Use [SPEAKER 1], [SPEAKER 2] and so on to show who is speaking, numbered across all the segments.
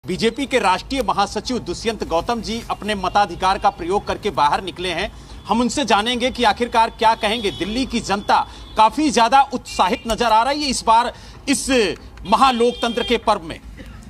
[SPEAKER 1] BJP के राष्ट्रीय महासचिव दुष्यंत गौतम जी अपने मताधिकार का प्रयोग करके बाहर निकले हैं। हम उनसे जानेंगे कि आखिरकार क्या कहेंगे। दिल्ली की जनता काफी ज्यादा उत्साहित नजर आ रही है इस बार इस महालोकतंत्र के पर्व में।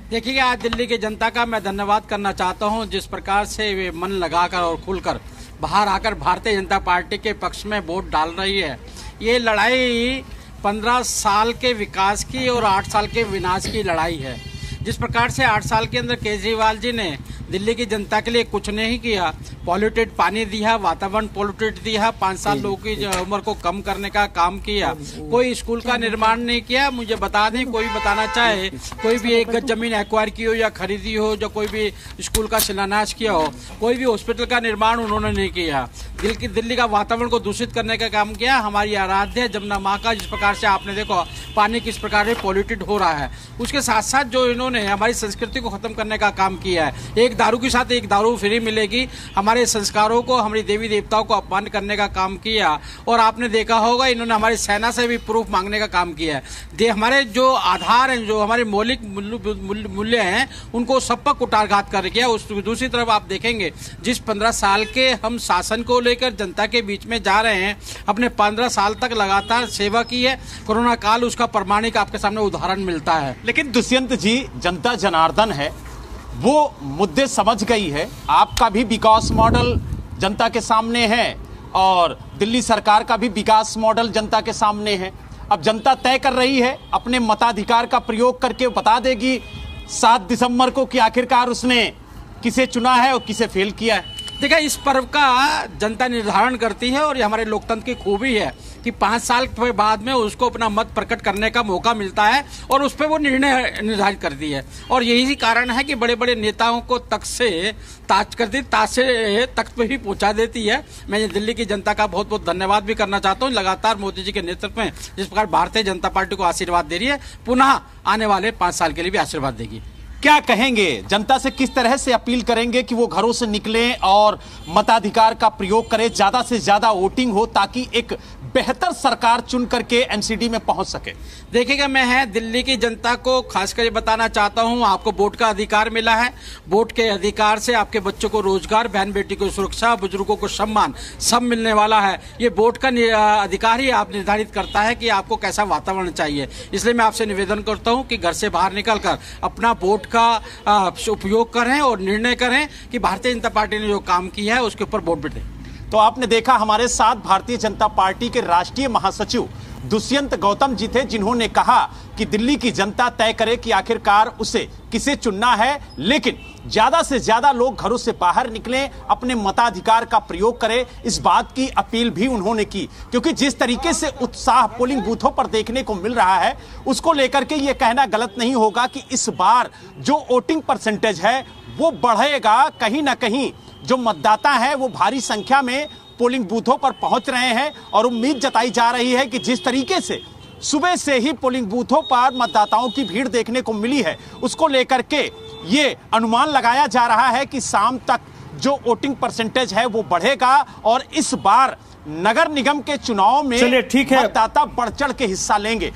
[SPEAKER 2] देखिए, आज दिल्ली की जनता का मैं धन्यवाद करना चाहता हूं, जिस प्रकार से वे मन लगाकर और खुलकर बाहर आकर भारतीय जनता पार्टी के पक्ष में वोट डाल रही है। ये लड़ाई 15 साल के विकास की और 8 साल के विनाश की लड़ाई है। जिस प्रकार से 8 साल के अंदर केजरीवाल जी ने दिल्ली की जनता के लिए कुछ नहीं किया, पॉल्यूटेड पानी दिया, वातावरण पॉल्यूटेड दिया, 5 साल लोगों की उम्र को कम करने का काम किया, कोई स्कूल का निर्माण नहीं किया। मुझे बता दें, कोई बताना चाहे, कोई भी एक गज जमीन एक्वायर की हो या खरीदी हो, जो कोई भी स्कूल का शिलान्यास किया हो, कोई भी हॉस्पिटल का निर्माण उन्होंने नहीं किया। दिल्ली का वातावरण को दूषित करने का काम किया। हमारी आराध्य जमुना माँ का जिस प्रकार से आपने देखो पानी किस प्रकार से पॉल्यूटेड हो रहा है, उसके साथ साथ जो इन्होंने हमारी संस्कृति को खत्म करने का काम किया है। एक दारू के साथ एक दारू फ्री मिलेगी, हमारे संस्कारों को, हमारी देवी देवताओं को अपमान करने का काम किया। और आपने देखा होगा इन्होंने हमारी सेना से भी प्रूफ मांगने का काम किया है। हमारे जो आधार हैं, जो हमारे मौलिक मूल्य हैं, उनको सब पर कुटारघात कर किया। उस दूसरी तरफ आप देखेंगे, जिस 15 साल के हम शासन को लेकर जनता के बीच में जा रहे हैं, अपने 15 साल तक लगातार सेवा की है। कोरोना काल उसका प्रमाणिक आपके सामने उदाहरण मिलता है।
[SPEAKER 1] लेकिन दुष्यंत जी, जनता जनार्दन है, वो मुद्दे समझ गई है। आपका भी विकास मॉडल जनता के सामने है और दिल्ली सरकार का भी विकास मॉडल जनता के सामने है। अब जनता तय कर रही है, अपने मताधिकार का प्रयोग करके बता देगी 7 दिसंबर को कि आखिरकार उसने किसे चुना है और किसे फेल किया है।
[SPEAKER 2] देखिए, इस पर्व का जनता निर्धारण करती है और ये हमारे लोकतंत्र की खूबी है कि 5 साल के बाद में उसको अपना मत प्रकट करने का मौका मिलता है और उस पर वो निर्णय निर्धारित करती है। और यही कारण है कि बड़े बड़े नेताओं को तख्त से ताज कर दी, ताज से तख्त पे भी पहुंचा देती है। मैं दिल्ली की जनता का बहुत बहुत धन्यवाद भी करना चाहता हूँ। लगातार मोदी जी के नेतृत्व में जिस प्रकार भारतीय जनता पार्टी को आशीर्वाद दे रही है, पुनः आने वाले 5 साल के लिए भी आशीर्वाद देगी।
[SPEAKER 1] क्या कहेंगे, जनता से किस तरह से अपील करेंगे कि वो घरों से निकलें और मताधिकार का प्रयोग करें, ज्यादा से ज्यादा वोटिंग हो ताकि एक बेहतर सरकार चुन करके एनसीडी में पहुंच सके?
[SPEAKER 2] देखिएगा, मैं दिल्ली की जनता को खासकर बताना चाहता हूं, आपको वोट का अधिकार मिला है। वोट के अधिकार से आपके बच्चों को रोजगार, बहन बेटी को सुरक्षा, बुजुर्गों को सम्मान सब मिलने वाला है। ये वोट का अधिकार ही आप निर्धारित करता है कि आपको कैसा वातावरण चाहिए। इसलिए मैं आपसे निवेदन करता हूं कि घर से बाहर निकलकर अपना वोट का उपयोग करें और निर्णय करें कि भारतीय जनता पार्टी ने जो काम किया है उसके ऊपर वोट भी दें।
[SPEAKER 1] तो आपने देखा, हमारे साथ भारतीय जनता पार्टी के राष्ट्रीय महासचिव दुष्यंत गौतम जी थे, जिन्होंने कहा कि दिल्ली की जनता तय करे कि आखिरकार उसे किसे चुनना है, लेकिन ज्यादा से ज्यादा लोग घरों से बाहर निकलें, अपने मताधिकार का प्रयोग करें। इस बात की अपील भी उन्होंने की, क्योंकि जिस तरीके से उत्साह पोलिंग बूथों पर देखने को मिल रहा है, उसको लेकर के यह कहना गलत नहीं होगा कि इस बार जो वोटिंग परसेंटेज है वो बढ़ेगा। कहीं ना कहीं जो मतदाता है वो भारी संख्या में पोलिंग बूथों पर पहुंच रहे हैं और उम्मीद जताई जा रही है कि जिस तरीके से सुबह से ही पोलिंग बूथों पर मतदाताओं की भीड़ देखने को मिली है, उसको लेकर के ये अनुमान लगाया जा रहा है कि शाम तक जो वोटिंग परसेंटेज है वो बढ़ेगा और इस बार नगर निगम के चुनाव में मतदाता बढ़ चढ़ के हिस्सा लेंगे।